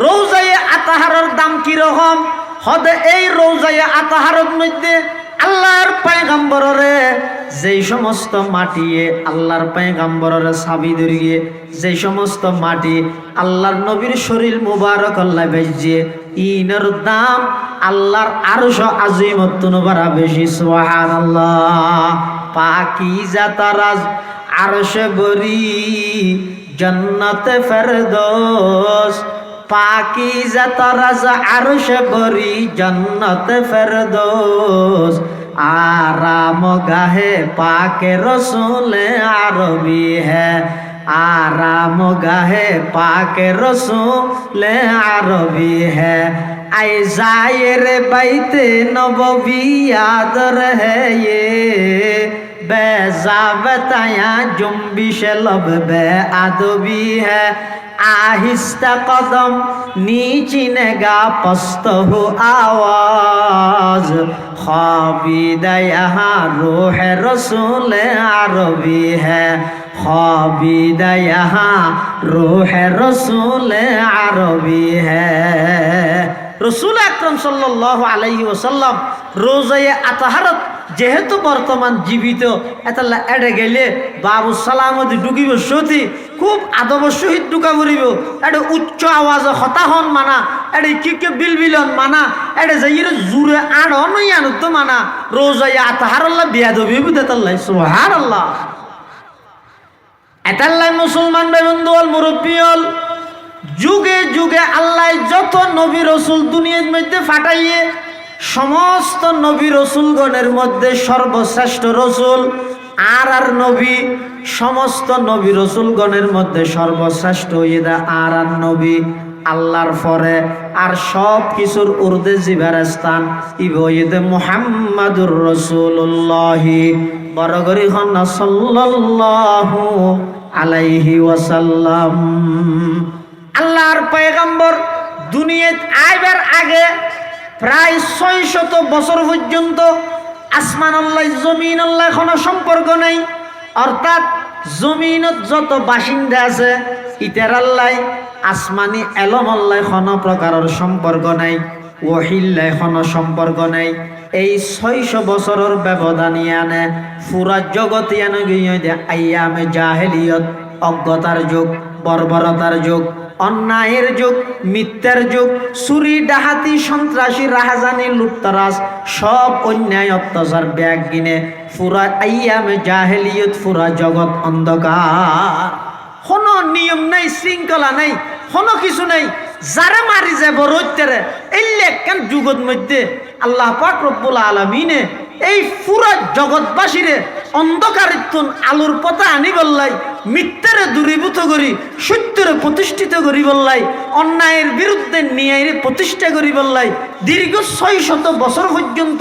রোজায়ে আতাহারের দাম কিরকম হদে? এই রোজায়ে আতাহারের মধ্যে আল্লাহর পয়গম্বররে যেই সমস্ত মাটিয়ে আল্লাহর পয়গম্বররে সাবি ধরিয়ে যেই সমস্ত মাটি আল্লাহর নবীর শরীর মুবারক আল্লাহ বেজে ইনের দাম আল্লাহর আরশ আজিমত নবরা বেশি। সুবহানাল্লাহ। পাকিজা তারাজ আরশে বরি জান্নাতে ফেরদৌস, পাকিজা তারাজ আরশে বরি জান্নাতে ফেরদৌস, आराम गाहे पाके रसूले आरबी है, आराम गाहे पाके रसूले आरबी है। आई जायर बैते नबवी याद रहे ये, बेजा बताया जुम्बिश लब बे आदबी है। आहिस्ता कदम नीचिनेगा पस्त हो आवाज, ख्वाबीदा यहाँ रूह रसूल अरबी है, ख्वाबीदा यहाँ रूह रसूल अरबी है। रसूल আকরাম সাল্লাল্লাহু আলাইহি ওয়াসাল্লাম রোজায়ে আতাহারত যেহেতু বর্তমান জীবিত এতাল্লা এড়ে গেলে বাবু সালামতি ঢুকিব সতী খুব আদবের সহিত ঢুকা পড়িব। এটা উচ্চ আওয়াজে হতাহন মানা, এটা কি বিলবিলন মানা, এটা যাইয়ে জুড়ে আড় নই আনুত মানা। রোজায়ে আতাহারাল্লাহ বিয়াদবি বুঝাতাল্লাহ। সুবহানাল্লাহ। এতাল্লাই মুসলমান বেবন্ধু হল মুরব্বী হল যে আল্লাহ যত নবী রসুল দুনিয়ার মধ্যে ফাটাইয়ে সমস্ত নবী রসুলগণের মধ্যে সর্বশ্রেষ্ঠ রসুল আর নবী, সমস্ত নবী রসুলগণের মধ্যে সর্বশ্রেষ্ঠ ইদা আর নবী আল্লাহর পরে আর সব কিছুর উর্দে জিবার স্থান ইবইদে মুহাম্মাদুর রাসূলুল্লাহ বরগরি হন সাল্লাল্লাহু আলাইহি ওয়াসাল্লাম। আল্লাহর পয়গম্বর দুনিয়াত আইবার আগে প্রায় 600 বছর পর্যন্ত আসমান আল্লাহ জমিন আল্লাহ কোনো সম্পর্ক নেই, অর্থাৎ জমিনত যত বাসিন্দা আছে ইতার আল্লাহ আসমানি এলম আল্লাহ কোনো প্রকারের সম্পর্ক নাই, ওহিল্লাহ কোনো সম্পর্ক নাই। এই 600 বছরের ব্যবধানে আনে পুরা জগৎ এনে গিয়ে আইয়ামে জাহেলিয়ত, অজ্ঞতার যুগ, বর্বরতার যুগ, অন্যায়ের যুগ, মিথ্যার যুগ, চুরি ডাহাতি সন্ত্রাসী রাহাজানি লুটতরাজ সব অন্যায় অত্যাচার ব্যাগ গিনে পুরা আইয়ামে জাহেলিয়ত, পুরা জগৎ অন্ধকার, কোনো নিয়ম নাই, শৃঙ্খলা নাই, কোনো কিছু নাই। যারা মারি যাব রইতেরে এলে কেন যুগত মধ্যে আল্লাহ পাক রব্বুল আলামিনে এই পুরা জগৎবাসীরে অন্ধকারিত্বন আলোর পথে আনি বললাই, মিথ্যারে দূরীভূত করি সত্যরে প্রতিষ্ঠিত করি বললাই, অন্যায়ের বিরুদ্ধে ন্যায়ের প্রতিষ্ঠা করি বললাই। দীর্ঘ 600 বছর পর্যন্ত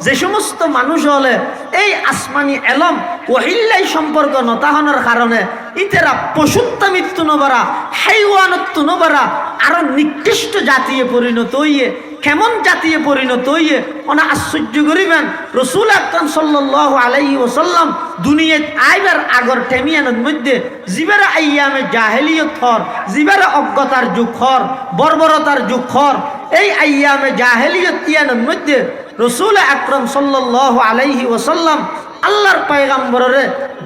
যে সমস্ত মানুষ হলে এই আসমানি এলম ওহিল্লাই সম্পর্ক নতাহনের কারণে ইতেরা পশুত্তা মৃত্যু নবারা, হাইওয়ানত্ব নবারা আরো নিকৃষ্ট জাতীয় পরিণত হইয়ে, কেমন জাতীয় পরিণত হইয়ে ওনা আশ্চর্য করিবেন। রসুল আকরাম সাল্লাল্লাহু আলাইহি ওয়াসাল্লাম দুনিয়াত আইবার আগর টেমিয়ানের মধ্যে জিবারা আইয়ামে জাহেলিয়ত খর, জিবারা অজ্ঞতার যুগ খর, বর্বরতার যুগ খর, এই আইয়ামে জাহেলিয়ত ইয়ানের মধ্যে রসুল আকরাম সাল্লাল্লাহু আলাইহি ওয়াসাল্লাম আল্লাহর পয়গম্বররে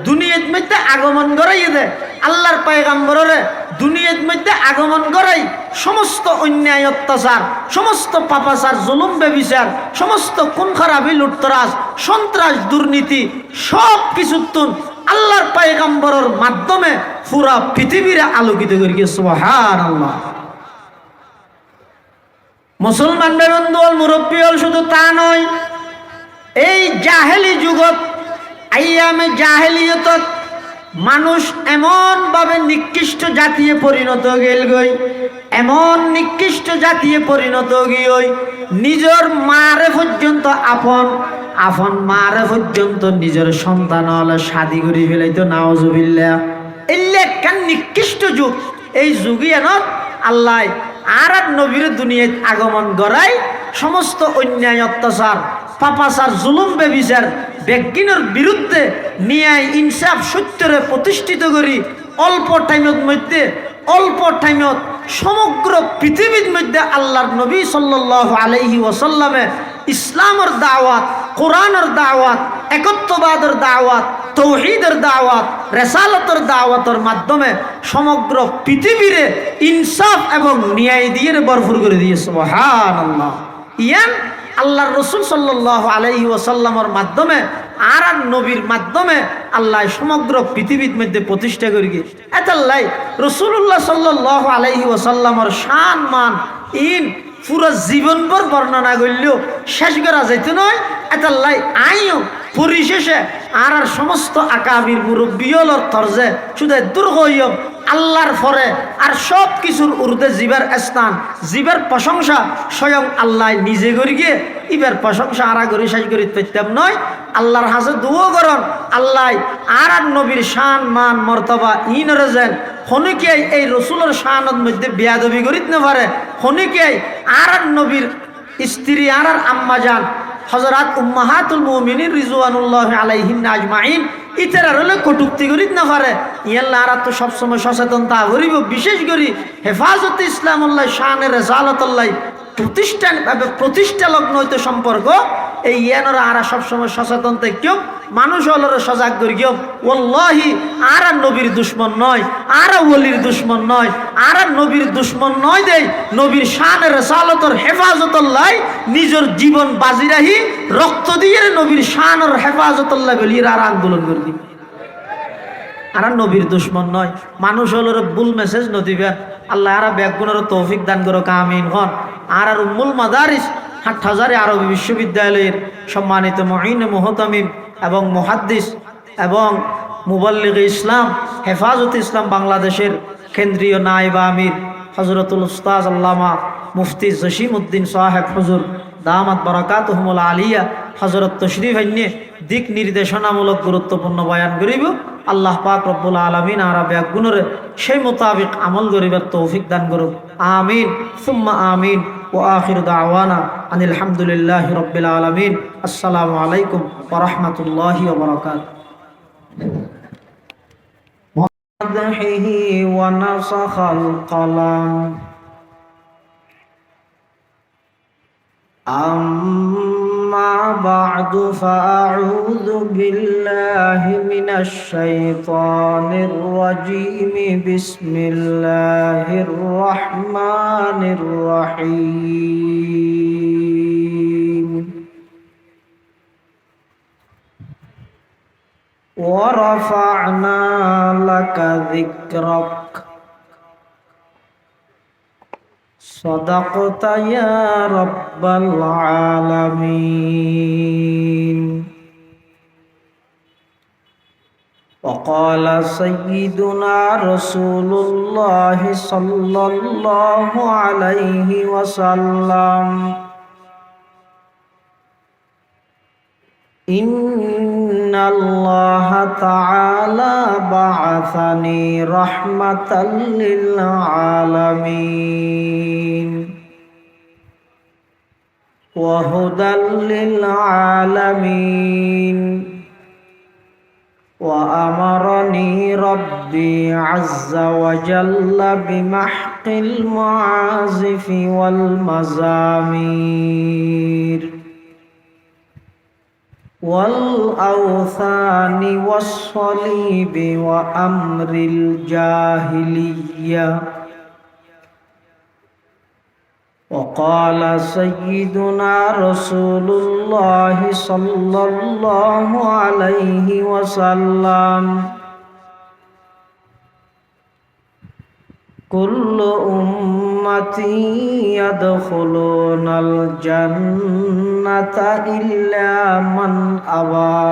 দুনিয়ার মধ্যে আগমন করাইয়ে দেয়। আল্লাহর পয়গম্বররে দুনিয়ার মধ্যে আগমন করাই সমস্ত অন্যায় অত্যাচার, সমস্ত পাপাচার, জুলুম বেবিচার, সমস্ত খুন খারাপি লুটতরাজ, সন্ত্রাস, দুর্নীতি সব কিছুর তুন আল্লাহর পয়গম্বরের মাধ্যমে পুরা পৃথিবীরে আলোকিত করি। সুবহানাল্লাহ। মুসলমান বন্ধু মুরব্বী হল শুধু তা নয়, এই জাহেলি যুগত আইয়ামে জাহেলিয়তত মানুষ এমন ভাবে নিকৃষ্ট জাতীয় পরিণত গেল গই, এমন নিকৃষ্ট জাতীয় পরিণত গিয়ে নিজের মারে পর্যন্ত আপন, আপন মারে পর্যন্ত নিজের সন্তান হলে শাদি করি ফেলাইতো নাউজুবিল্লাহ। এলে কেন নিকৃষ্ট যুগ, এই যুগে এনত আল্লাহ আর নবীর দুনিয়ায় আগমন করাই সমস্ত অন্যায় অত্যাচার, পাপাচার, জুলুম বেবিচার ব্যক্তির বিরুদ্ধে ন্যায় ইনসাফ সত্যরে প্রতিষ্ঠিত করি অল্প টাইমের মধ্যে, অল্প টাইমত সমগ্র পৃথিবীর মধ্যে আল্লাহর নবী সাল্লাল্লাহু আলাইহি ওয়াসাল্লামে ইসলামের দাওয়াত, কোরআনের দাওয়াত, একত্ববাদের দাওয়াত, তৌহিদের দাওয়াত, রেসালতের দাওয়াতের মাধ্যমে সমগ্র পৃথিবীরে ইনসাফ এবং ন্যায় দিয়ে ভরপুর করে দিয়েছে। সুবহানাল্লাহ। ইয়ান আল্লাহর রসুল সাল্লাল্লাহু আলাইহি ওয়াসাল্লামের মাধ্যমে আর নবীর মাধ্যমে আল্লাহ সমগ্র পৃথিবীর মধ্যে প্রতিষ্ঠা করি। এতাল্লাই রসুল্লাহ সাল্লাল্লাহু আলাইহি ওয়াসাল্লামের শান মান ইন পুরো জীবনভর বর্ণনা করলেও শেষ করা যাইত নয়। এতাল্লাই আইও পরিশেষে আর সমস্ত আকাবির মুরব্বিয়লর তরজে শুধু দুর্গ আল্লাহর পরে আর সব কিছুর উর্দে জীবের স্থান, জীবের প্রশংসা স্বয়ং আল্লাহ নিজে করি গিয়ে ইবের প্রশংসা আরা করি শেষ করি তৈতাম নয়। আল্লাহর হাসে দুও করন আল্লাহ আর নবীর শান মান মর্তবা ইনরে যেন হনিকে এই রসুলের শানের মধ্যে বেয়াদবি করিত না পারে, হনিকে আর নবীর স্ত্রী আর আম্মা যান হযরত উম্মাহাতুল মুমিনিন রিজওয়ানুল্লাহি আলাইহিন্না আজমাইন ইতারা হলে কটুক্তি করিত না পারে। ইয়াল্লাহ আর তো সবসময় সচেতনতা করিব, বিশেষ করে হেফাজতে ইসলামুল্লাহ শানের রেসালতুল্লাহ প্রতিষ্ঠান প্রতিষ্ঠা লগ্ন হইতে সম্পর্ক এই ইয়ানরা আর সবসময় সচেতন কেউ মানুষ হলর সজাগ করি কেউ ওয়াল্লাহি আর নবীর দুশ্মন নয়, আর ওলির দুশ্মন নয়, আর নবীর দুশ্মন নয় দেই নবীর শানের রেসালতর হেফাজতুল্লাহ নিজের জীবন বাজি রাহি রক্ত দিয়ে নবীর শানের হেফাজতুল্লাহ বলির আর আন্দোলন করি। আর নবীর দুশ্মন নয়। মানুষ হলো ভুল মেসেজ নদিবেন। আল্লাহ আর ব্যাগুনের তৌফিক দান করো কামিন হন। আর উম্মুল মাদারিস হাটহাজারী আরবি বিশ্ববিদ্যালয়ের সম্মানিত মুঈন মুহতামিম এবং মুহাদ্দিস এবং মুবাল্লিগ ইসলাম হেফাজত ইসলাম বাংলাদেশের কেন্দ্রীয় নায়েব আমির হযরতুল উস্তাজ আল্লামা মুফতি জসিমউদ্দিন সাহেব হুজুর দামাত বারাকাতুহুমুল আলিয়া হযরত তশরিফ আইনে দিক নির্দেশনামূলক গুরুত্বপূর্ণ বয়ান করিব। আল্লাহ পাক রব্বুল আলামিন আর ব্যাগুণরে সেই মোতাবিক আমল করিবার তৌফিক দান করুক। আমিন সুম্মা আমিন। ওয়া আখিরু দাওয়ানা আনিল হামদুলিল্লাহি রাব্বিল আলামিন। আসসালামু আলাইকুম ওয়া রাহমাতুল্লাহি ওয়া বারাকাতুহু। মদহিহি ওয়া নাসাখাল কলাম أما بعد فأعوذ بالله من الشيطان الرجيم بسم الله الرحمن الرحيم ورفعنا لك ذكرك صدقت يا رب العالمين. وقال سيدنا رسول الله صلى الله عليه وسلم إن الله تعالى بعثني رحمة للعالمين وهدى للعالمين وأمرني ربي عز وجل بمحق المعازف والمزامير والأوثان والصليب وأمر الجاهلية. وقال سيدنا رسول الله صلى الله عليه وسلم كل أمتي يدخلون الجنة إلا من أبى.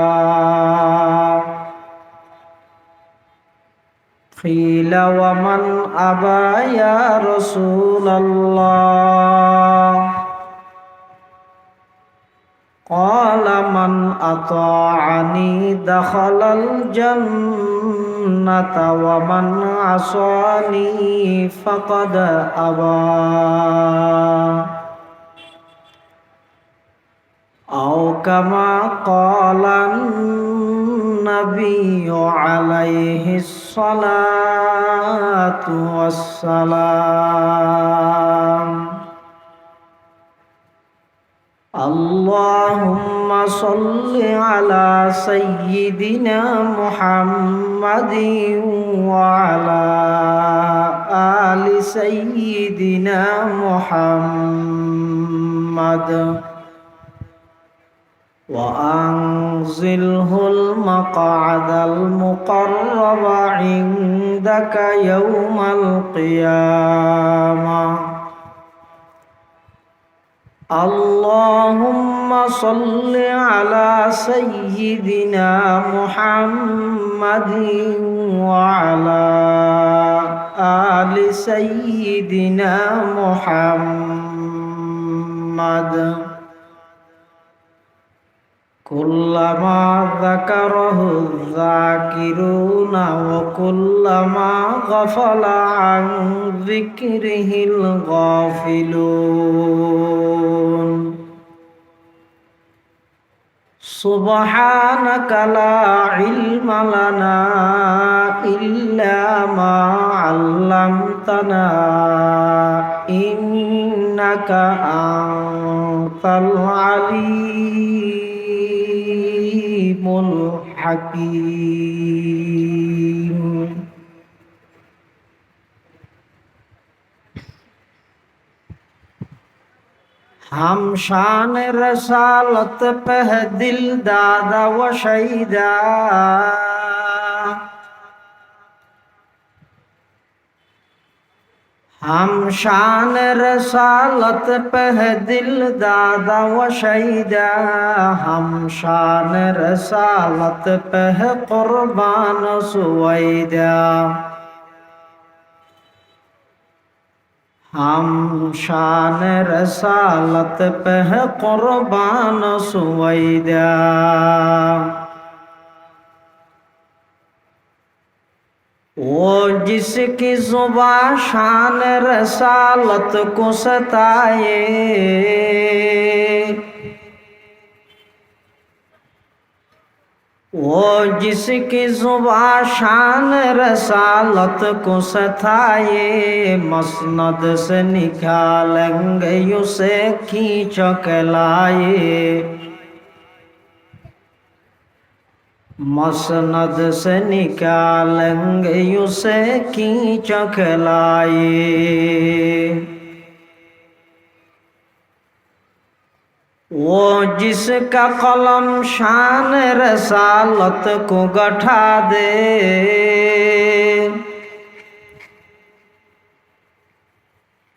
قيل ومن أبى يا رسول الله؟ قال من أطاعني دخل الجنة ومن عصاني فقد أبى. أو كما قال النبي عليه الصلاة والسلام. اللهم صل على سيدنا محمد وعلى آل سيدنا محمد وأنزله المقعد المقرب عندك يوم القيامة. اللهم صل على سيدنا محمد وعلى آل سيدنا محمد كلما ذكره الذاكرون وكلما غفل عن ذكره الغافلون. سبحانك لا علم لنا إلا ما علمتنا إنك أنت العليم الحكيم. हम शान रसालत पे दिल दादा व शहीदा हम शान रसालत पे है दिल दादा व शहीदा, हम शान रसालत पे है कुर्बान सुवैदा। हम शान रसालत पे है कुर्बान सुवैदा। वो जिसकी जुबां शान रसालत को सताए, वो जिसकी जुबां शान रसालत को सताए, मसनद से निकालेंगे उसे खींच के लाए। मसनद से निकालेंगे उसे खींच के लाए। वो जिसका कलम शान रसालत को गठा दे,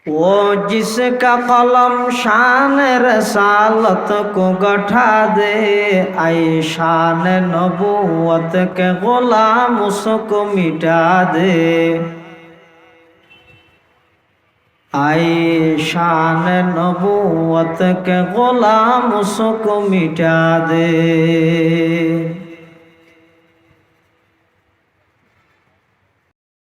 वो जिसका कलम शान रसालत को गठा दे, आई शान नबूवत के गुलाम उसको मिटा दे। आई शान नबूवत के गुलाम उसको मिटा दे।